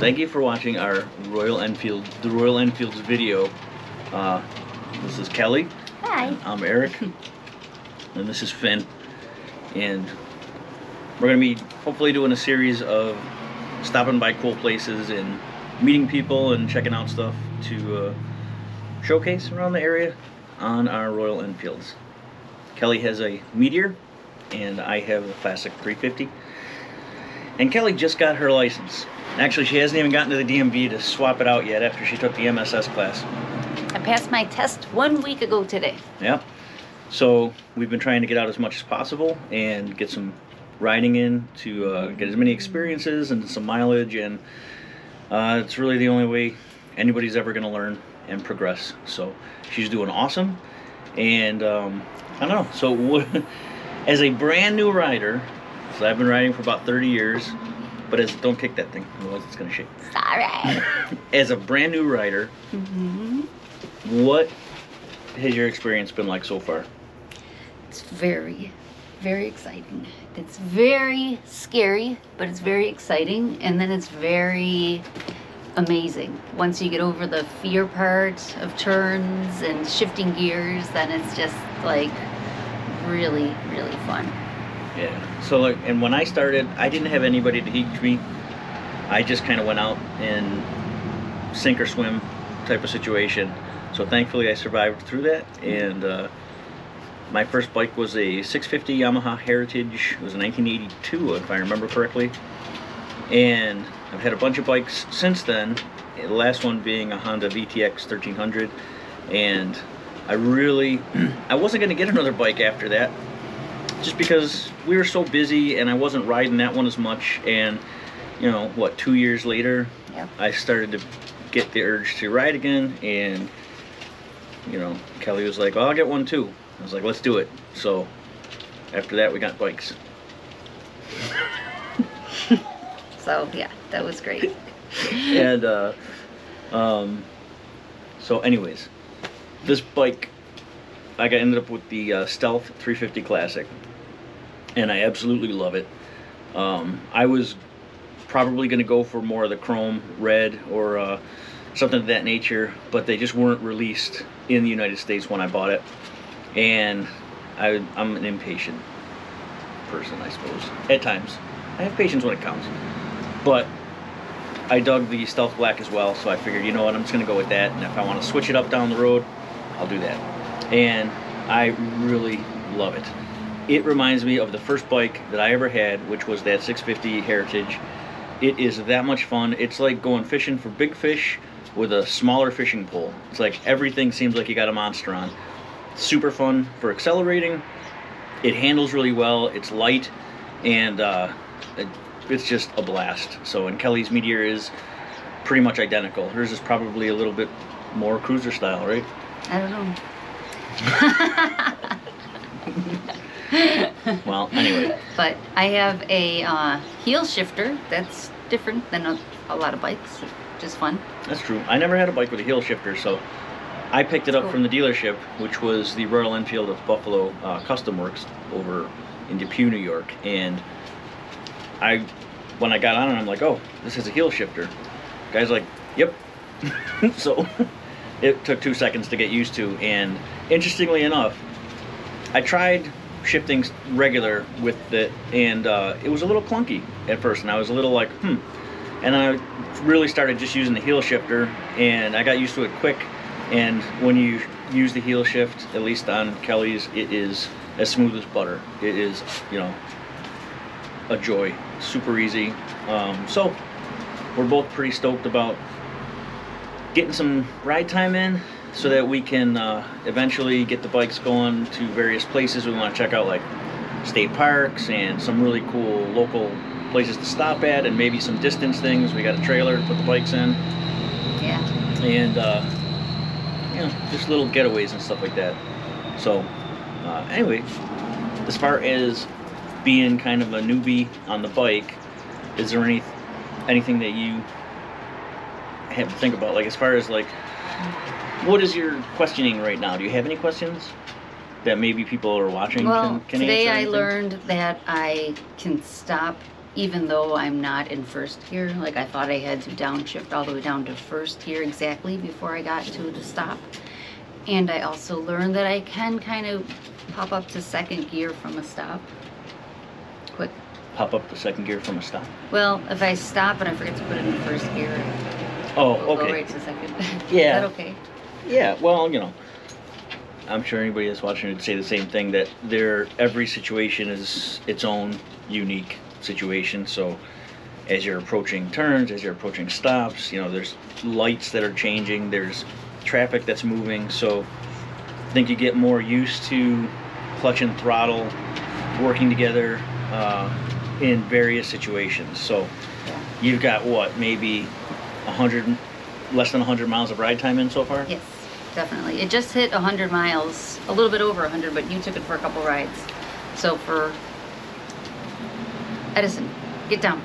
thank you for watching our the Royal Enfield's video. This is Kelly. Hi. I'm Eric. And this is Finn. And we're going to be hopefully doing a series of stopping by cool places and meeting people and checking out stuff to showcase around the area on our Royal Enfields. Kelly has a Meteor and I have a Classic 350. And Kelly just got her license. Actually, she hasn't even gotten to the DMV to swap it out yet after she took the MSS class. I passed my test 1 week ago today. Yeah. So we've been trying to get out as much as possible and get some riding in to get as many experiences and some mileage, and it's really the only way anybody's ever going to learn and progress. So she's doing awesome, and I don't know. So as a brand new rider, so I've been riding for about 30 years, but don't kick that thing, otherwise it's going to shake. Sorry. As a brand new rider, what has your experience been like so far? It's very, very exciting. It's very scary, but it's very exciting, and then it's very amazing. Once you get over the fear part of turns and shifting gears, then it's just like really, really fun. Yeah. So like, and when I started, I didn't have anybody to teach me. I just kind of went out in sink or swim type of situation. So thankfully I survived through that, and my first bike was a 650 Yamaha Heritage. It was a 1982, if I remember correctly. And I've had a bunch of bikes since then, the last one being a Honda VTX 1300. And I wasn't going to get another bike after that, just because we were so busy and I wasn't riding that one as much. And you know what, 2 years later, Yep. I started to get the urge to ride again, and you know, Kelly was like, "Oh, I'll get one too." I was like, "Let's do it." So after that, we got bikes. So yeah, that was great. And so anyways, this bike, I ended up with the Stealth 350 Classic, and I absolutely love it. I was probably going to go for more of the chrome red or something of that nature, but they just weren't released in the United States when I bought it. And I'm an impatient person, I suppose, at times. I have patience when it counts. But I dug the Stealth Black as well, so I figured, you know what, I'm just going to go with that, and if I want to switch it up down the road, I'll do that. And I really love it. It reminds me of the first bike that I ever had, which was that 650 Heritage. It is that much fun. It's like going fishing for big fish with a smaller fishing pole. It's like everything seems like you got a monster on. Super fun for accelerating. It handles really well. It's light, and it's just a blast. So, and Kelly's Meteor is pretty much identical. Hers is probably a little bit more cruiser style, right? I don't know. Well, anyway. But I have a heel shifter that's different than a lot of bikes, which is fun. That's true. I never had a bike with a heel shifter, so I picked it up from the dealership, which was the Royal Enfield of Buffalo Custom Works over in Depew, New York. And when I got on it, I'm like, oh, this is a heel shifter. Guy's like, yep. So it took 2 seconds to get used to. And interestingly enough, I tried shifting regular with it, and it was a little clunky at first, and I was a little like, and I really started just using the heel shifter, and I got used to it quick. And when you use the heel shift, at least on Kelly's, it is as smooth as butter. It is, you know, a joy. Super easy. So we're both pretty stoked about getting some ride time in, so that we can eventually get the bikes going to various places we want to check out, like state parks and some really cool local places to stop at, and maybe some distance things. We got a trailer to put the bikes in. Yeah. And you know, just little getaways and stuff like that. So anyway, as far as being kind of a newbie on the bike, is there anything that you have to think about, like as far as like, what is your questioning right now? Do you have any questions that maybe people are watching Well, can today answer I anything? learned that I can stop even though I'm not in first gear. Like I thought I had to downshift all the way down to first gear exactly before I got to the stop. And I also learned that I can kind of pop up to second gear from a stop. Quick. Pop up to second gear from a stop. Well, if I stop and I forget to put it in first gear, Oh, it'll okay. go right to second. Yeah. Is that okay? Yeah, well, you know, I'm sure anybody that's watching would say the same thing, that every situation is its own unique situation. So as you're approaching turns, as you're approaching stops, you know, there's lights that are changing, there's traffic that's moving. So I think you get more used to clutch and throttle working together in various situations. So you've got what, maybe 100, less than 100 miles of ride time in so far? Yes, definitely. It just hit 100 miles, a little bit over 100, but you took it for a couple rides. So for Edison, get down.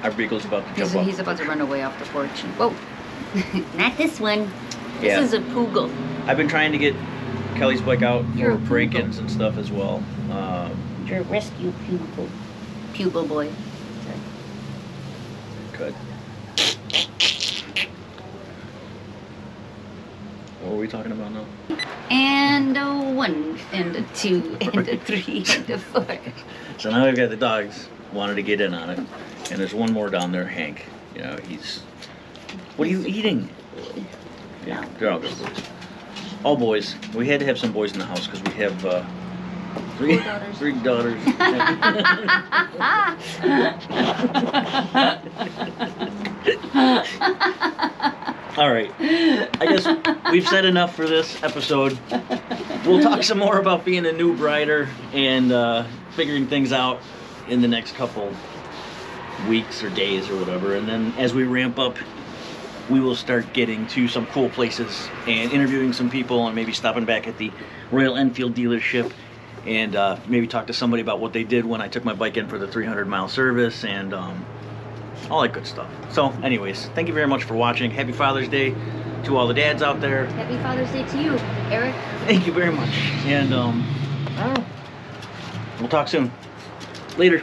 Our beagle's about to jump up. He's about to run away off the porch. Whoa, not this one. This Yeah. is a Poogle. I've been trying to get Kelly's bike out You're for a break-ins and stuff as well. You're a rescue pupil. Pupil boy. Good. What were we talking about now? And a 1, and a 2, and a 3, and a 4. So now we've got the dogs wanted to get in on it, and there's one more down there, Hank. You know, he's. What are you eating? Yeah, they're all good boys. All boys. We had to have some boys in the house because we have three daughters. 3 daughters. All right. I guess we've said enough for this episode. We'll talk some more about being a new rider and figuring things out in the next couple weeks or days or whatever. And then as we ramp up, we will start getting to some cool places and interviewing some people and maybe stopping back at the Royal Enfield dealership and maybe talk to somebody about what they did when I took my bike in for the 300-mile service and all that good stuff. So anyways, thank you very much for watching. Happy Father's Day to all the dads out there. Happy Father's Day to you, Eric. Thank you very much. And I don't know. We'll talk soon. Later.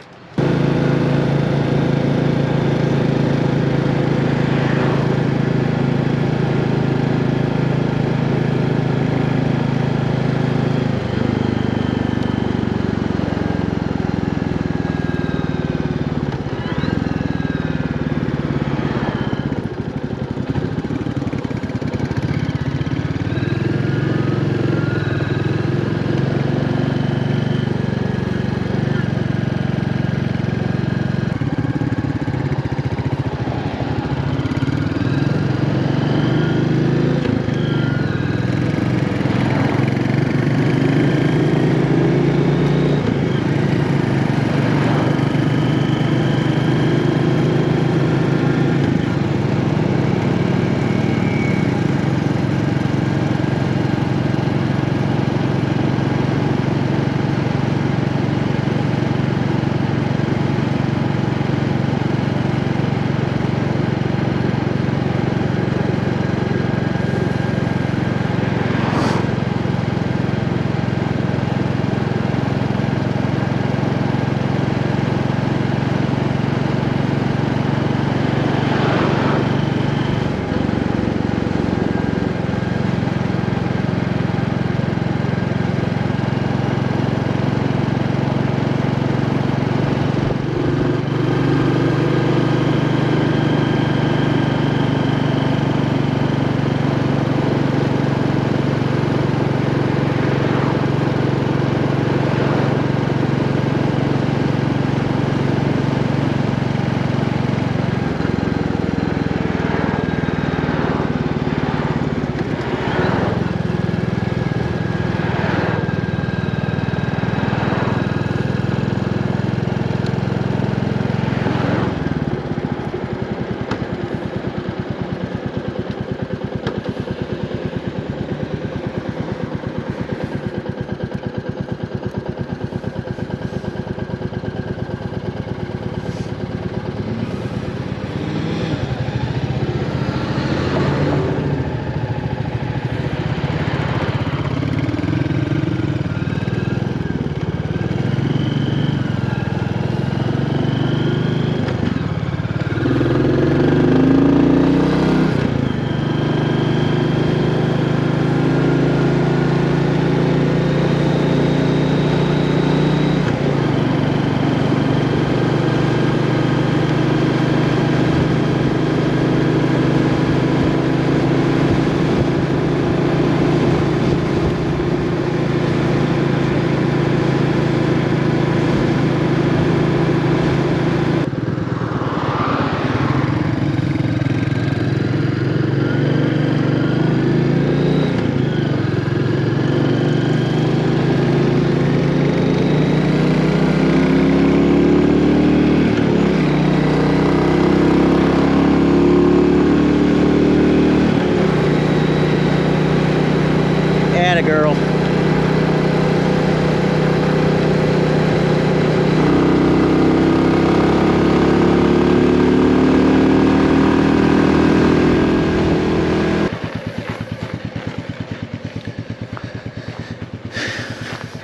Atta girl.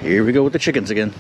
Here we go with the chickens again.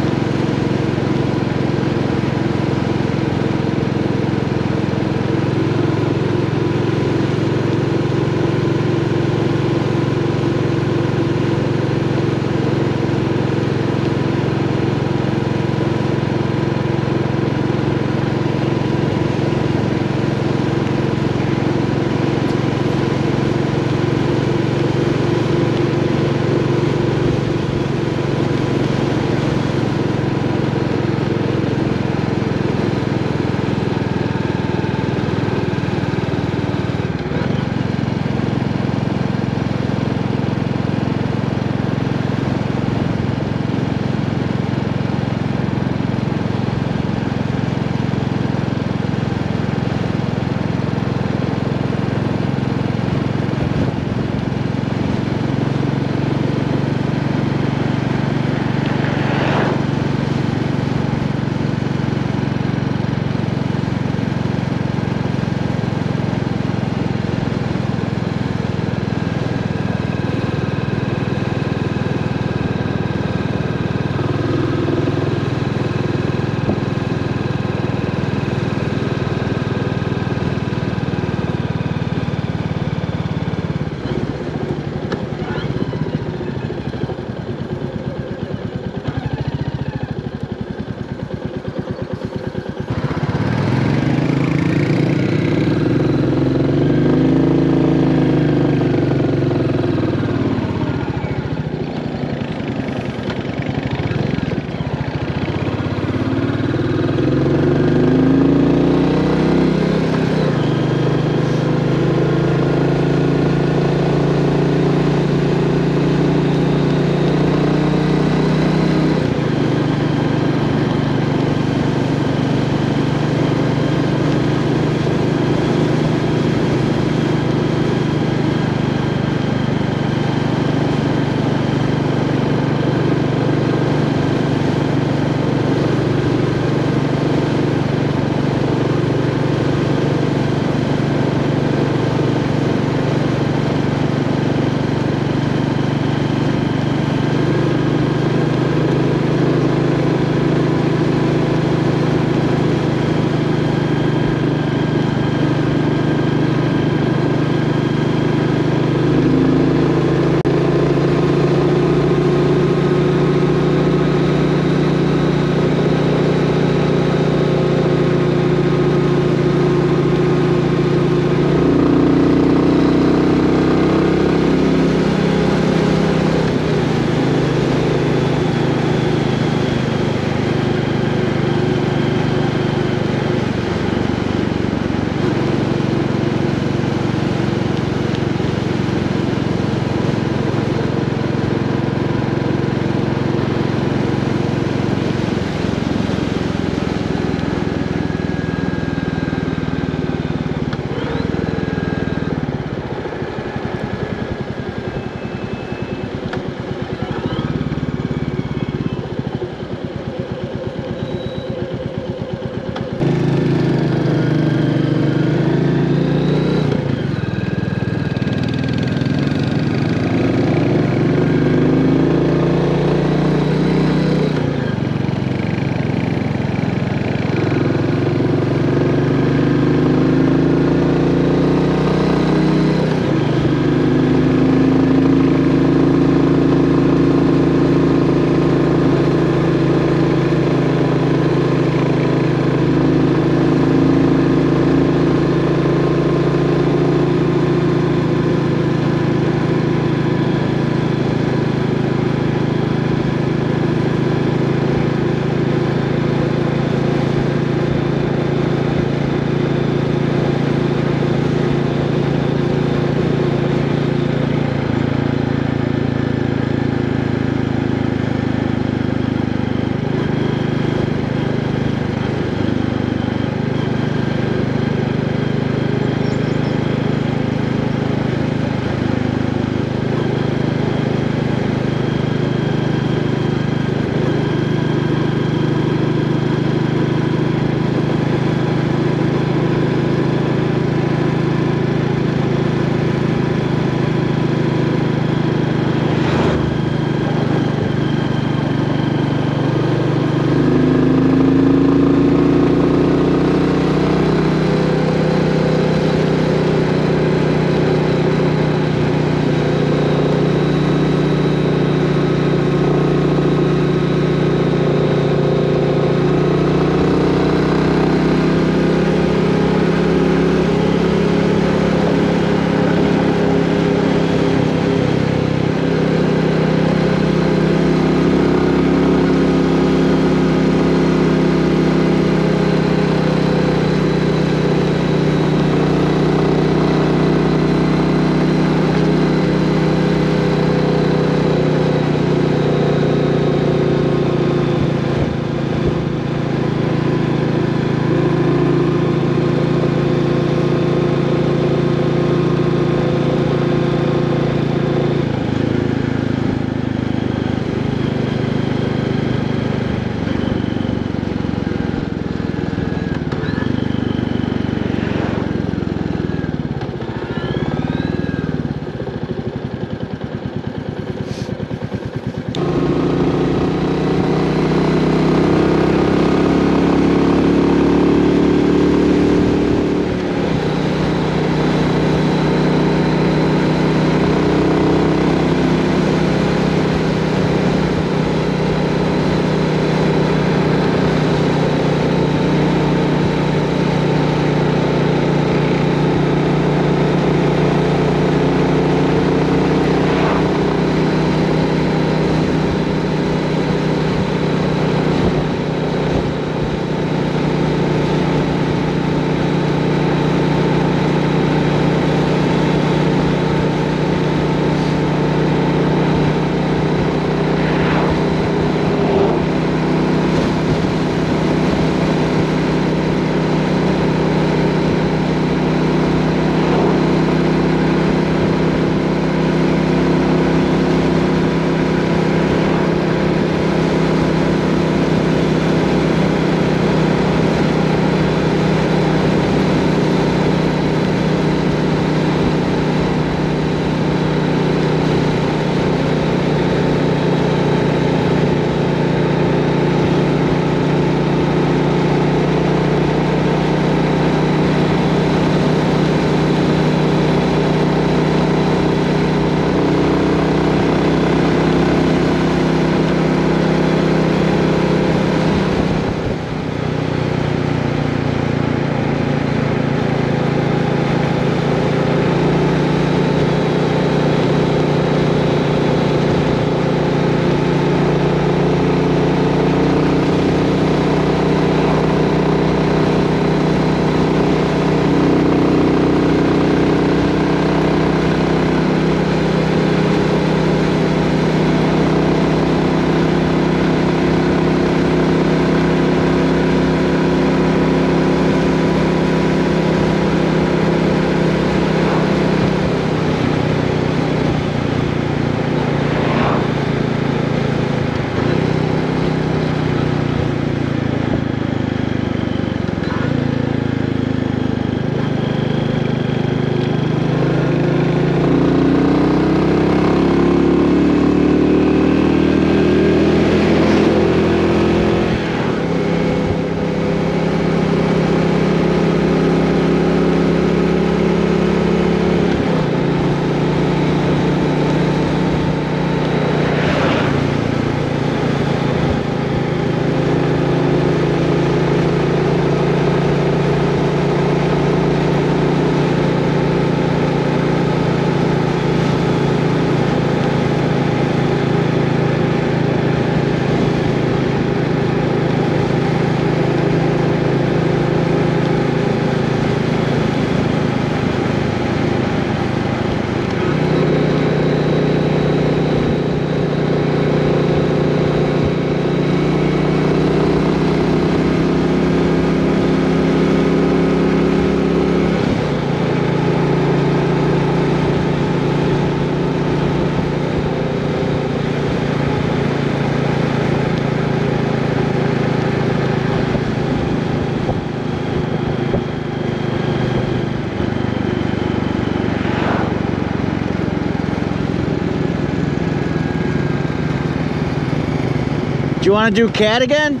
you want to do cat again?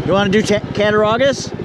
You want to do Cattaraugus?